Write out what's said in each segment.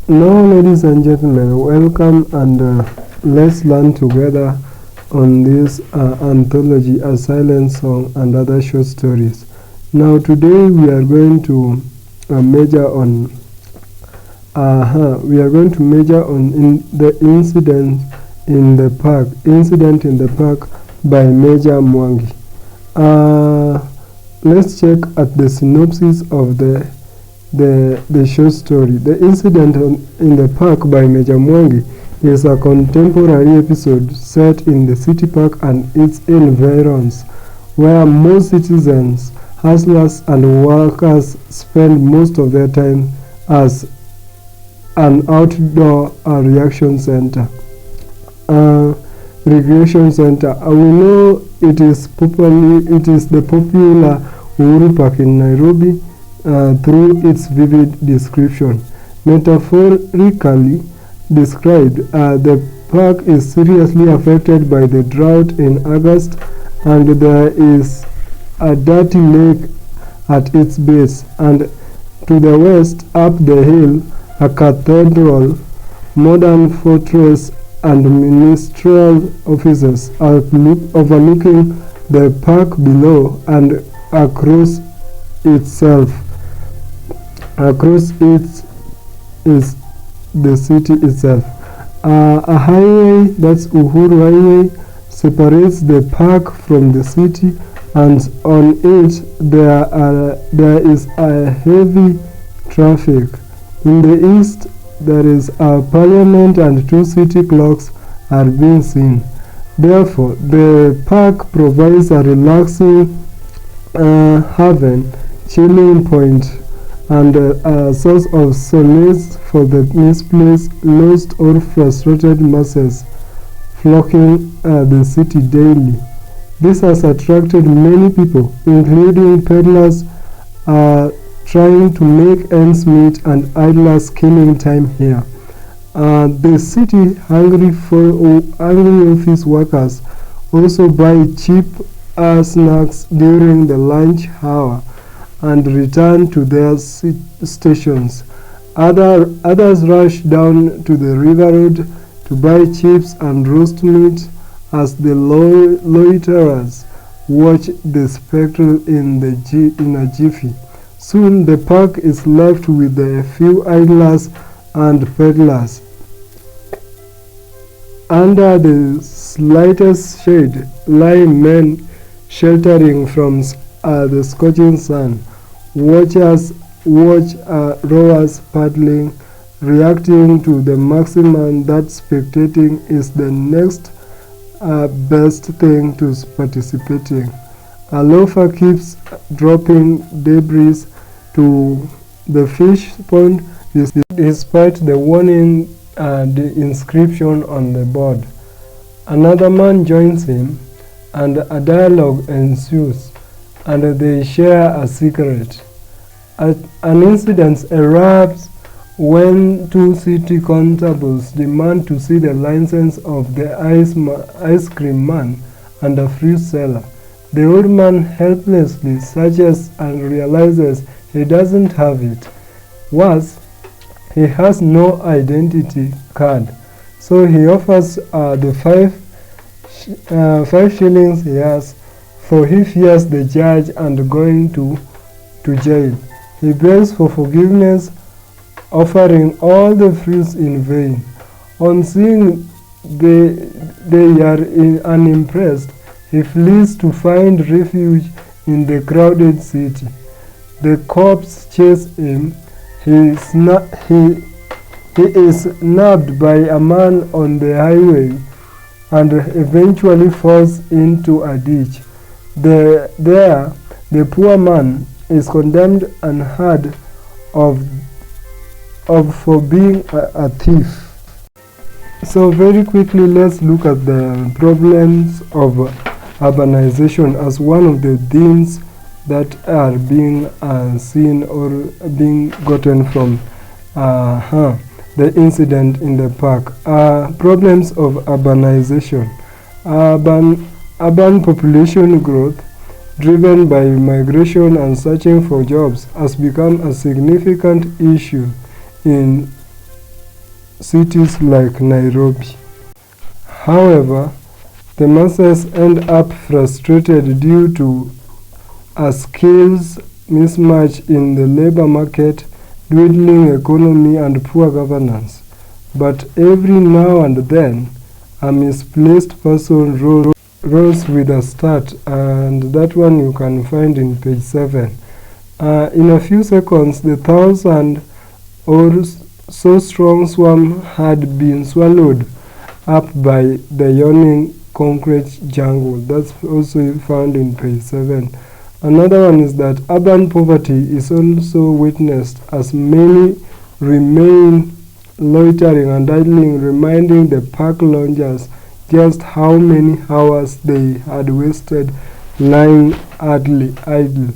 Now, ladies and gentlemen, welcome and let's learn together on this anthology, A Silent Song and Other Short Stories. Now, today we are going to measure on the incident in the park by Meja Mwangi. Let's check at the synopsis of the short story. The incident in the park by Meja Mwangi is a contemporary episode set in the city park and its environs, where most citizens, hustlers and workers spend most of their time as an outdoor recreation center. We know it is the popular Uhuru Park in Nairobi through its vivid description. Metaphorically described, the park is seriously affected by the drought in August, and there is a dirty lake at its base, and to the west, up the hill, a cathedral, modern fortress, and ministerial offices are overlooking the park below and across it is the city itself. A highway, that's Uhuru Highway, separates the park from the city, and on it there is a heavy traffic. In the east, there is a parliament and two city clocks are being seen. Therefore, the park provides a relaxing haven, chilling point, and a source of solace for the misplaced, lost, or frustrated masses flocking the city daily. This has attracted many people, including peddlers trying to make ends meet and idlers killing time here. The city hungry office workers also buy cheap snacks during the lunch hour and return to their stations. Others rush down to the river road to buy chips and roast meat as the loiterers watch the spectacle in a jiffy. Soon the park is left with a few idlers and peddlers. Under the slightest shade lie men sheltering from the scorching sun. Watch rowers paddling, reacting to the maximum that spectating is the next best thing to participating. A loafer keeps dropping debris to the fish pond despite the warning the inscription on the board. Another man joins him, and a dialogue ensues, and they share a secret. An incident erupts when two city constables demand to see the license of the ice cream man and a fruit seller. The old man helplessly searches and realizes he doesn't have it. Worse, he has no identity card, so he offers the 5 shillings he has, for he fears the judge and going to jail. He begs for forgiveness, offering all the fruits in vain. On seeing they are unimpressed, he flees to find refuge in the crowded city. The cops chase him. He is nabbed by a man on the highway and eventually falls into a ditch. There, the poor man is condemned and heard of for being a thief. So very quickly, let's look at the problems of urbanization as one of the themes that are being seen or being gotten from the incident in the park. Problems of urbanization. Urban population growth driven by migration and searching for jobs has become a significant issue in cities like Nairobi. However, the masses end up frustrated due to a skills mismatch in the labor market, dwindling economy and poor governance. But every now and then, a misplaced person rose with a start, and that one you can find in page 7. In a few seconds, the 1,000 or so strong swarm had been swallowed up by the yawning concrete jungle. That's also found in page 7. Another one is that urban poverty is also witnessed as many remain loitering and idling, reminding the park loungers just how many hours they had wasted lying idle.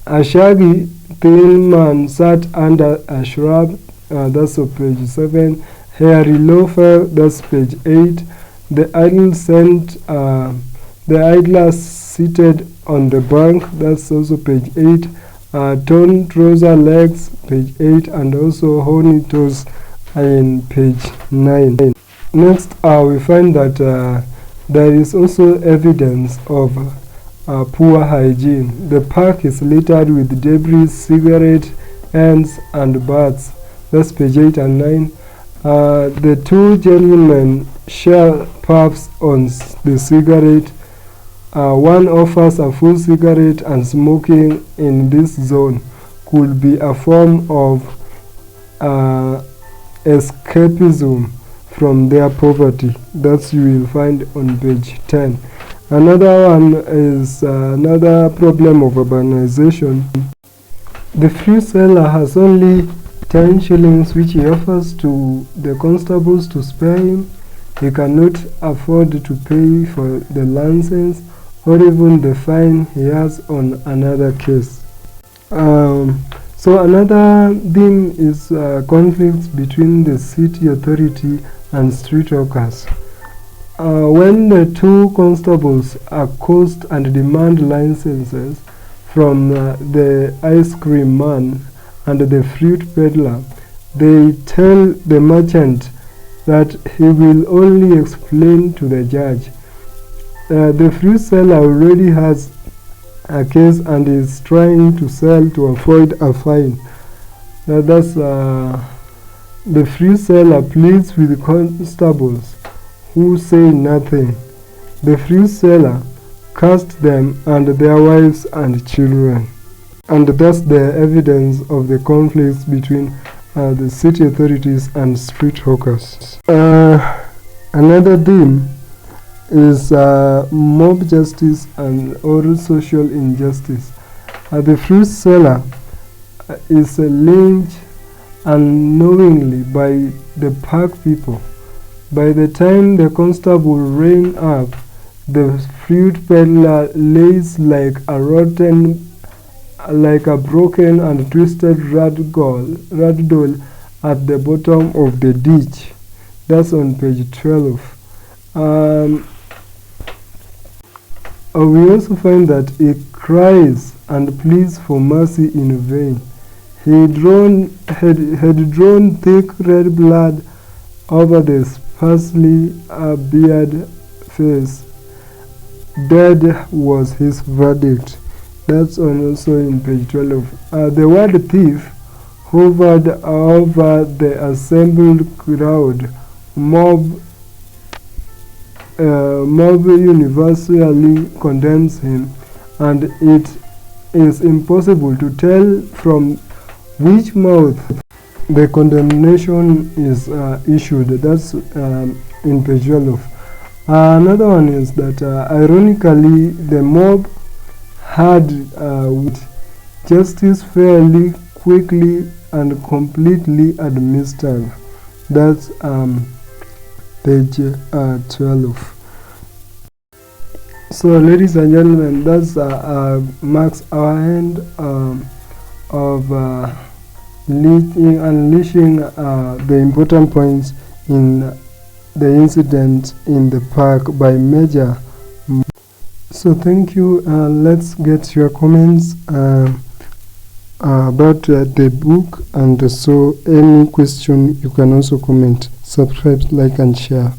A shaggy, thin man sat under a shrub, that's on page 7. Hairy loafer, that's page 8. The idler seated on the bank, that's also page 8. Torn trouser legs, page 8, and also horny toes in page 9. Next, we find that there is also evidence of poor hygiene. The park is littered with debris, cigarette ends, and bats. That's page 8 and 9. The two gentlemen share puffs on the cigarette. One offers a full cigarette, and smoking in this zone could be a form of escapism from their poverty. That you will find on page 10. Another one is another problem of urbanization. The fruit seller has only 10 shillings which he offers to the constables to spare him. He cannot afford to pay for the license or even the fine he has on another case. So another theme is conflicts between the city authority and street hawkers. When the two constables accost and demand licenses from the ice cream man and the fruit peddler, they tell the merchant that he will only explain to the judge. The fruit seller already has a case and is trying to sell to avoid a fine. That's the fruit seller pleads with the constables, who say nothing. The fruit seller cursed them and their wives and children. And that's the evidence of the conflicts between the city authorities and street hawkers. Another theme is mob justice and oral social injustice. The fruit seller is lynched unknowingly by the park people. By the time the constable rein up, the fruit peddler lays like a broken and twisted ragdoll at the bottom of the ditch. That's on page 12. We also find that he cries and pleads for mercy in vain. He had drawn thick red blood over the sparsely bearded face. Dead was his verdict. That's also in page 12. The word thief hovered over the assembled crowd. Mob universally condemns him, and it is impossible to tell from which mouth the condemnation is issued. That's in page 12. Another one is that ironically the mob had justice fairly, quickly, and completely administered. That's page 12. So ladies and gentlemen, that's marks our end of unleashing the important points in the incident in the park by Meja. So thank you. Let's get your comments. about the book, and so any question you can also comment. Subscribe, like and share.